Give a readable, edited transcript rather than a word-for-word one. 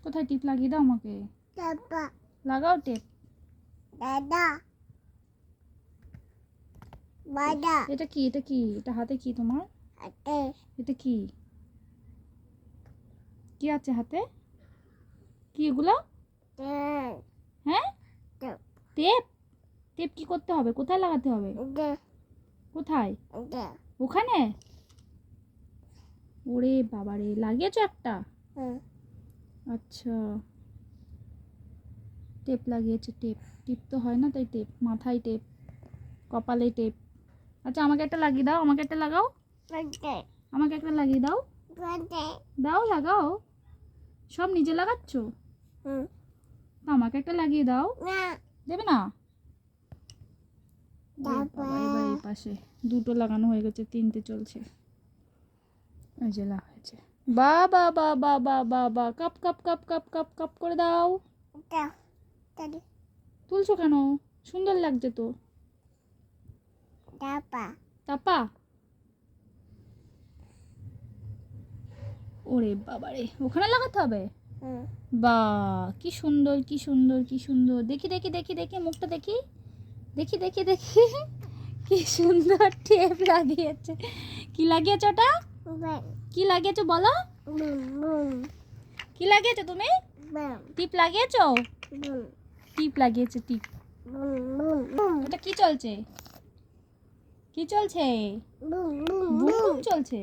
কোথায় টিপ লাগিয়ে দাও আমাকে। লাগাও টেপ। এটা কি, এটা কি, এটা হাতে কি তোমার? এটা কি, কি আছে হাতে? কি এগুলো? হ্যাঁ, টেপ। টেপ কি করতে হবে? কোথায় লাগাতে হবে? কোথায়? ওখানে? ওরে বাবারে, লাগিয়েছো একটা? আচ্ছা, টেপ লাগিয়েছে। টেপ, টিপ তো হয় না তাই টেপ। মাথায় টেপ, কপালে টেপ। আচ্ছা আমাকে একটা লাগিয়ে দাও, আমাকে একটা লাগাও, আমাকে একটা লাগিয়ে দাও। দাও, লাগাও। সব নিজে লাগাচ্ছ? তা আমাকে একটা লাগিয়ে দাও। দেবে না? এবার এই পাশে দুটো লাগানো হয়ে গেছে, তিনটে চলছে। এই যে হয়েছে। বা বা বা বা বা বা বা, cup cup cup cup cup cup করে দাও। তুলছো কেন? সুন্দর লাগছে তো। তাপা। ওরে বাবারে, ওখানে লাগাতে হবে? বা, কি সুন্দর, কি সুন্দর, কি সুন্দর। দেখি দেখি দেখি দেখি, মুখটা দেখি, দেখি দেখি দেখি। কি সুন্দর টেপ লাগিয়েছে। কি লাগিয়েছো ওটা? কি লাগিয়েছো বলো? কি লাগিয়েছো তুমি? টিপ লাগিয়েছো? টিপ লাগিয়েছে, টিপ। এটা কি চলছে? কি চলছে? বুম বুম চলছে।